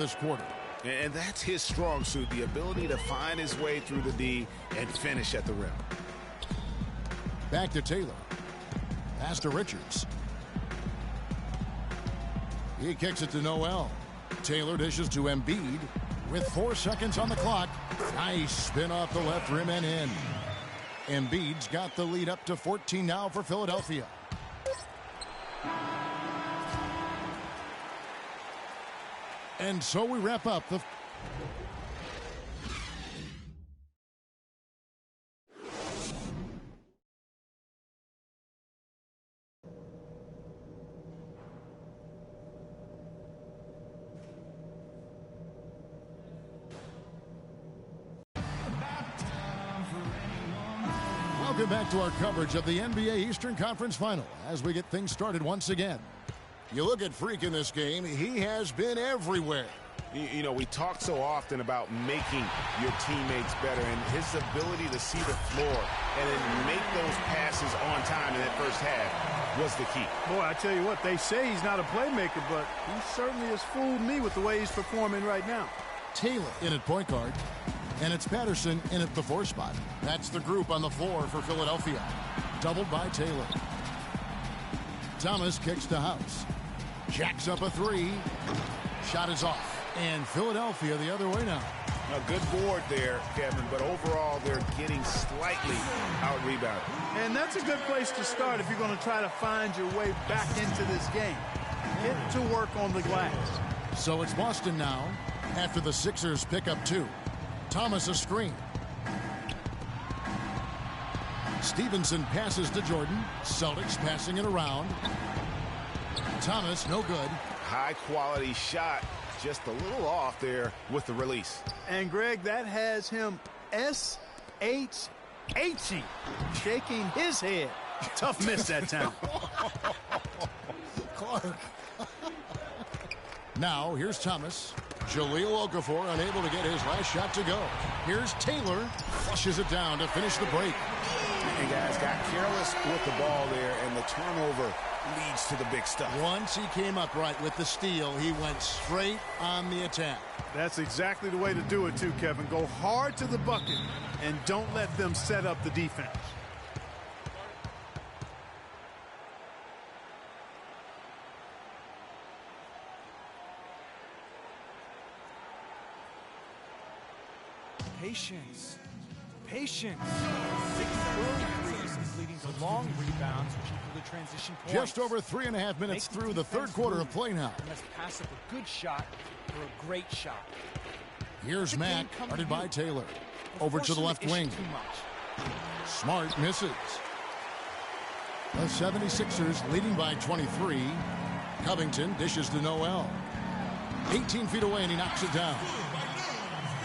this quarter. And that's his strong suit, the ability to find his way through the D and finish at the rim. Back to Taylor. Pass to Richards. He kicks it to Noel. Taylor dishes to Embiid with 4 seconds on the clock. Nice spin off the left rim and in. Embiid's got the lead up to 14 now for Philadelphia. And so we wrap up the... Welcome back to our coverage of the NBA Eastern Conference Final as we get things started once again. You look at Freak in this game, he has been everywhere. You know, we talk so often about making your teammates better, and his ability to see the floor and then make those passes on time in that first half was the key. Boy, I tell you what, they say he's not a playmaker, but he certainly has fooled me with the way he's performing right now. Taylor in at point guard, and it's Patterson in at the 4 spot. That's the group on the floor for Philadelphia. Doubled by Taylor. Thomas kicks to House. Jacks up a 3. Shot is off. And Philadelphia the other way now. A good board there, Kevin, but overall they're getting slightly out-rebounded. And that's a good place to start if you're going to try to find your way back into this game. Get to work on the glass. So it's Boston now after the Sixers pick up 2. Thomas a screen. Stevenson passes to Jordan. Celtics passing it around. Thomas, no good. High-quality shot, just a little off there with the release. And, Greg, that has him S-H-H-ing, shaking his head. Tough miss that time. Clark. Now, here's Thomas. Jahlil Okafor unable to get his last shot to go. Here's Taylor. Flushes it down to finish the break. And guys got careless with the ball there, and the turnover leads to the big stuff. Once he came upright with the steal, he went straight on the attack. That's exactly the way to do it, too, Kevin. Go hard to the bucket, and don't let them set up the defense. Patience. Patience. Early threes is leading to long rebounds, which equal to transition points. Just over 3.5 minutes through the third quarter of play now. You must pass up a good shot for a great shot. Here's Mack, guarded by Taylor. Over to the left wing. Smart misses. The 76ers leading by 23. Covington dishes to Noel. 18 feet away, and he knocks it down.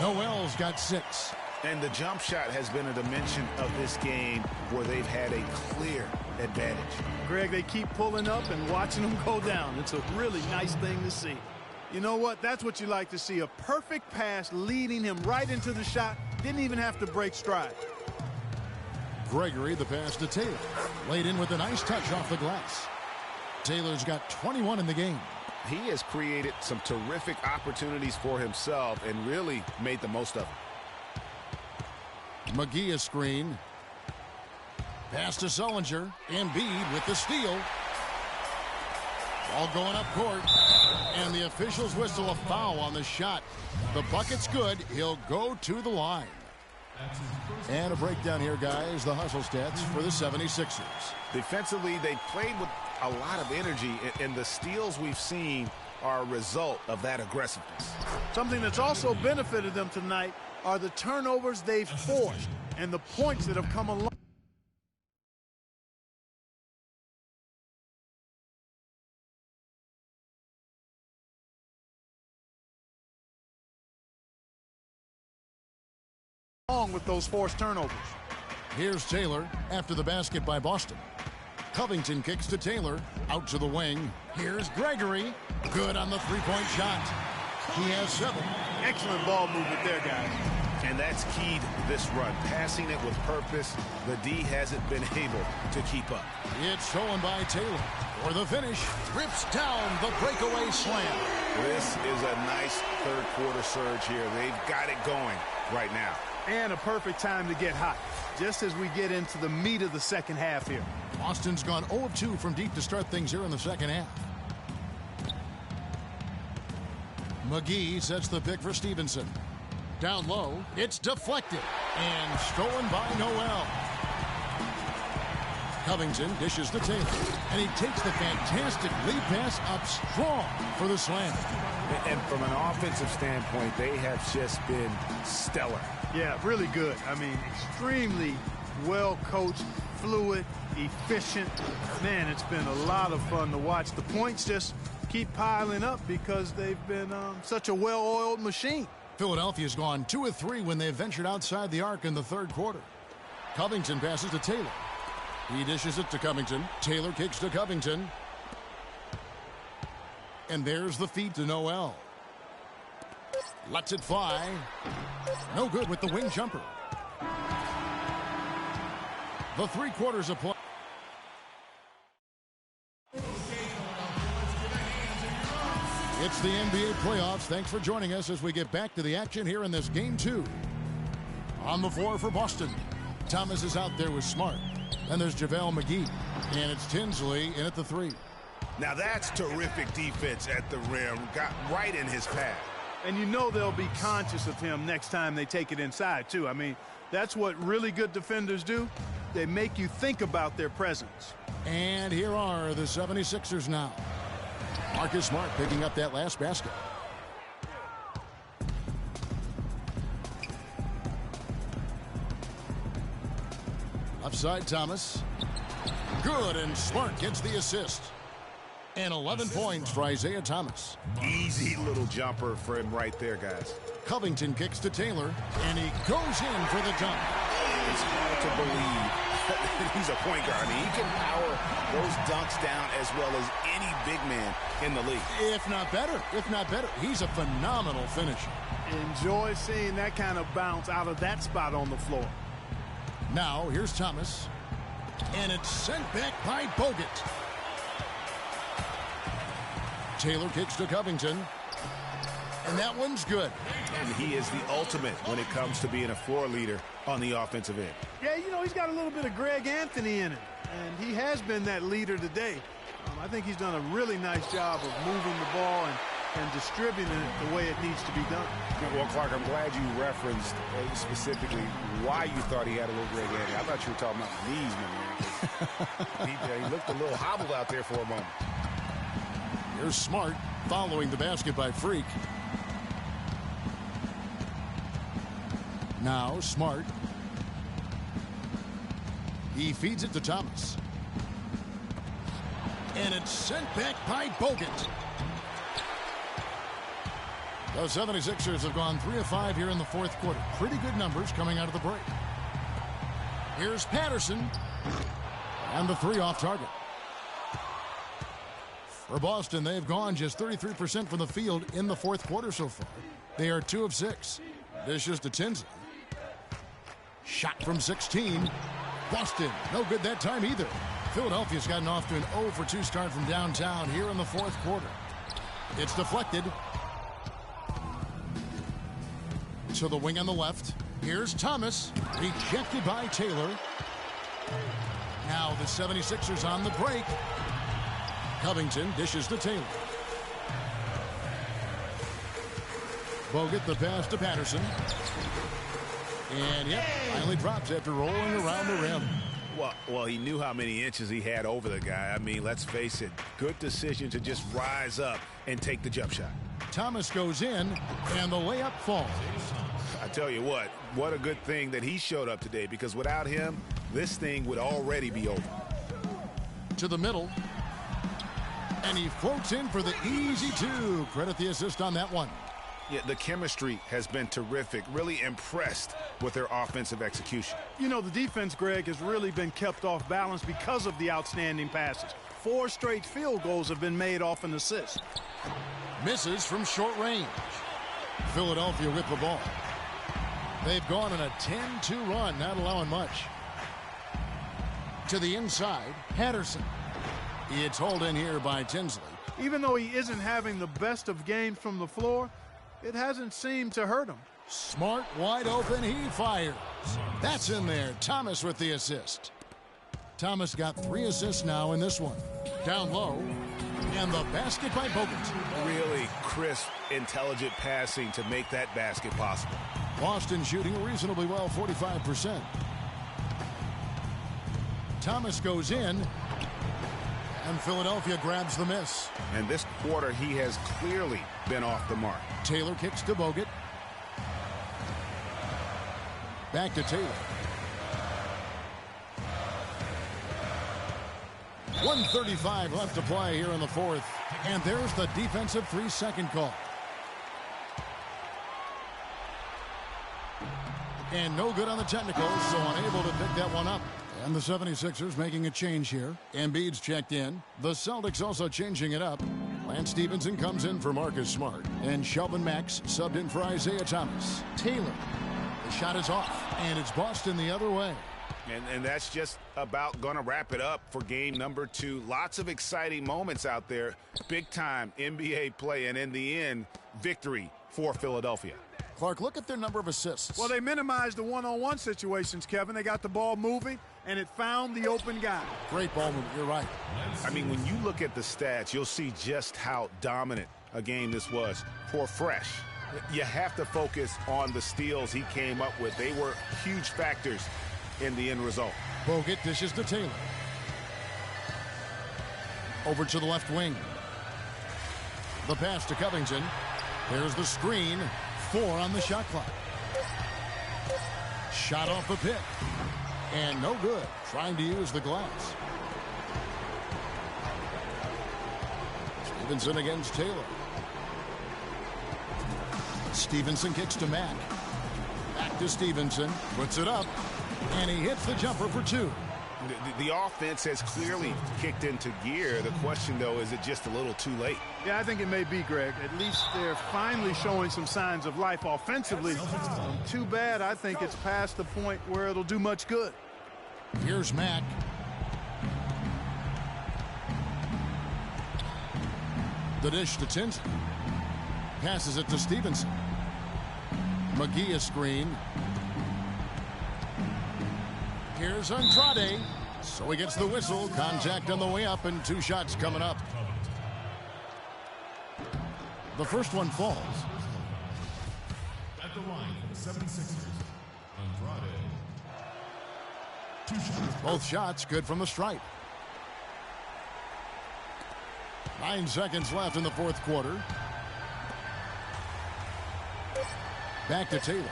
Noel's got 6. And the jump shot has been a dimension of this game where they've had a clear advantage. Greg, they keep pulling up and watching them go down. It's a really nice thing to see. You know what? That's what you like to see. A perfect pass leading him right into the shot. Didn't even have to break stride. Gregory, the pass to Taylor. Laid in with a nice touch off the glass. Taylor's got 21 in the game. He has created some terrific opportunities for himself and really made the most of it. McGee a screen. Pass to Sullinger. Embiid with the steal. Ball going up court. And the officials whistle a foul on the shot. The bucket's good. He'll go to the line. And a breakdown here, guys. The hustle stats for the 76ers. Defensively, they played with a lot of energy, and the steals we've seen are a result of that aggressiveness. Something that's also benefited them tonight are the turnovers they've forced and the points that have come along. With those forced turnovers. Here's Taylor after the basket by Boston. Covington kicks to Taylor. Out to the wing. Here's Gregory. Good on the three-point shot. He has 7. Excellent ball movement there, guys. And that's keyed this run. Passing it with purpose. The D hasn't been able to keep up. It's stolen by Taylor. For the finish, rips down the breakaway slam. This is a nice third-quarter surge here. They've got it going right now. And a perfect time to get hot, just as we get into the meat of the second half here. Boston's gone 0 of 2 from deep to start things here in the second half. McGee sets the pick for Stevenson. Down low, it's deflected and stolen by Noel. Covington dishes to Taylor, and he takes the fantastic lead pass up strong for the slam. And from an offensive standpoint, they have just been stellar. Yeah, really good. I mean, extremely well coached, fluid, efficient. Man, it's been a lot of fun to watch. The points just keep piling up because they've been such a well-oiled machine. Philadelphia's gone 2 of 3 when they ventured outside the arc in the third quarter. Covington passes to Taylor. He dishes it to Covington. Taylor kicks to Covington. And there's the feed to Noel. Lets it fly. No good with the wing jumper. The 3 quarters of play. It's the NBA playoffs. Thanks for joining us as we get back to the action here in this game 2. On the floor for Boston, Thomas is out there with Smart. Then there's JaVale McGee. And it's Tinsley in at the 3. Now that's terrific defense at the rim. Got right in his path. And you know they'll be conscious of him next time they take it inside, too. I mean, that's what really good defenders do. They make you think about their presence. And here are the 76ers now. Marcus Smart picking up that last basket. Left side, Thomas. Good, and Smart gets the assist. And 11 points for Isaiah Thomas. Easy little jumper for him right there, guys. Covington kicks to Taylor, and he goes in for the dunk. It's hard to believe that he's a point guard. I mean, he can power those dunks down as well as any big man in the league. If not better. He's a phenomenal finisher. Enjoy seeing that kind of bounce out of that spot on the floor. Now, here's Thomas. And it's sent back by Bogut. Taylor kicks to Covington. And that one's good. And he is the ultimate when it comes to being a floor leader on the offensive end. Yeah, you know, he's got a little bit of Greg Anthony in him. And he has been that leader today. I think he's done a really nice job of moving the ball and distributing it the way it needs to be done. Well, Clark, I'm glad you referenced specifically why you thought he had a little Greg Anthony. I thought you were talking about the knees, man. He looked a little hobbled out there for a moment. Here's Smart following the basket by Freak. Now Smart. He feeds it to Thomas. And it's sent back by Bogut. The 76ers have gone 3 of 5 here in the fourth quarter. Pretty good numbers coming out of the break. Here's Patterson. And the 3 off target. For Boston, they've gone just 33% from the field in the fourth quarter so far. They are 2 of 6. Dishes to Tinsley. Shot from 16. Boston, no good that time either. Philadelphia's gotten off to an 0 for 2 start from downtown here in the fourth quarter. It's deflected. To the wing on the left. Here's Thomas. Rejected by Taylor. Now the 76ers on the break. Covington dishes to Taylor. Bogut the pass to Patterson. And, yep, finally drops after rolling around the rim. Well, he knew how many inches he had over the guy. I mean, let's face it, good decision to just rise up and take the jump shot. Thomas goes in, and the layup falls. I tell you what a good thing that he showed up today, because without him, this thing would already be over. To the middle. And he floats in for the easy 2. Credit the assist on that one. Yeah, the chemistry has been terrific. Really impressed with their offensive execution. You know, the defense, Greg, has really been kept off balance because of the outstanding passes. 4 straight field goals have been made off an assist. Misses from short range. Philadelphia with the ball. They've gone on a 10-2 run, not allowing much. To the inside, Patterson. It's hauled in here by Tinsley. Even though he isn't having the best of games from the floor, it hasn't seemed to hurt him. Smart, wide open, he fires. That's in there. Thomas with the assist. Thomas got 3 assists now in this one. Down low, and the basket by Bogut. Really crisp, intelligent passing to make that basket possible. Boston shooting reasonably well, 45%. Thomas goes in, and Philadelphia grabs the miss. And this quarter, he has clearly been off the mark. Taylor kicks to Bogut. Back to Taylor. 1:35 left to play here in the fourth. And there's the defensive 3-second call. And no good on the technicals, so unable to pick that one up. And the 76ers making a change here. Embiid's checked in. The Celtics also changing it up. Lance Stevenson comes in for Marcus Smart. And Shelvin Max subbed in for Isaiah Thomas. Taylor. The shot is off. And it's Boston the other way. And that's just about going to wrap it up for game number 2. Lots of exciting moments out there. Big-time NBA play. And in the end, victory for Philadelphia. Clark, look at their number of assists. Well, they minimized the one-on-one situations, Kevin. They got the ball moving, and it found the open guy. Great ball movement. You're right. I mean, when you look at the stats, you'll see just how dominant a game this was for Fresh. You have to focus on the steals he came up with. They were huge factors in the end result. Bogut dishes to Taylor. Over to the left wing. The pass to Covington. There's the screen. 4 on the shot clock. Shot off the pick. And no good. Trying to use the glass. Stevenson against Taylor. Stevenson kicks to Mack. Back to Stevenson. Puts it up. And he hits the jumper for 2. The offense has clearly kicked into gear. The question, though, is it just a little too late? Yeah, I think it may be, Greg. At least they're finally showing some signs of life offensively. Too bad, I think it's past the point where it'll do much good. Here's Mack. The dish to Tinsley. Passes it to Stevenson. McGee a screen. Here's Andrade. So he gets the whistle. Contact on the way up and 2 shots coming up. The first one falls. At the line for the 76ers, Andrade. 2 shots. Both shots good from the stripe. 9 seconds left in the fourth quarter. Back to Taylor.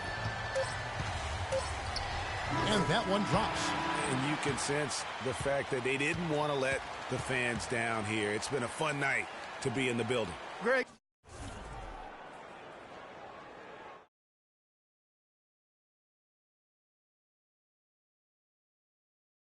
And that one drops. And you can sense the fact that they didn't want to let the fans down here. It's been a fun night to be in the building. Greg,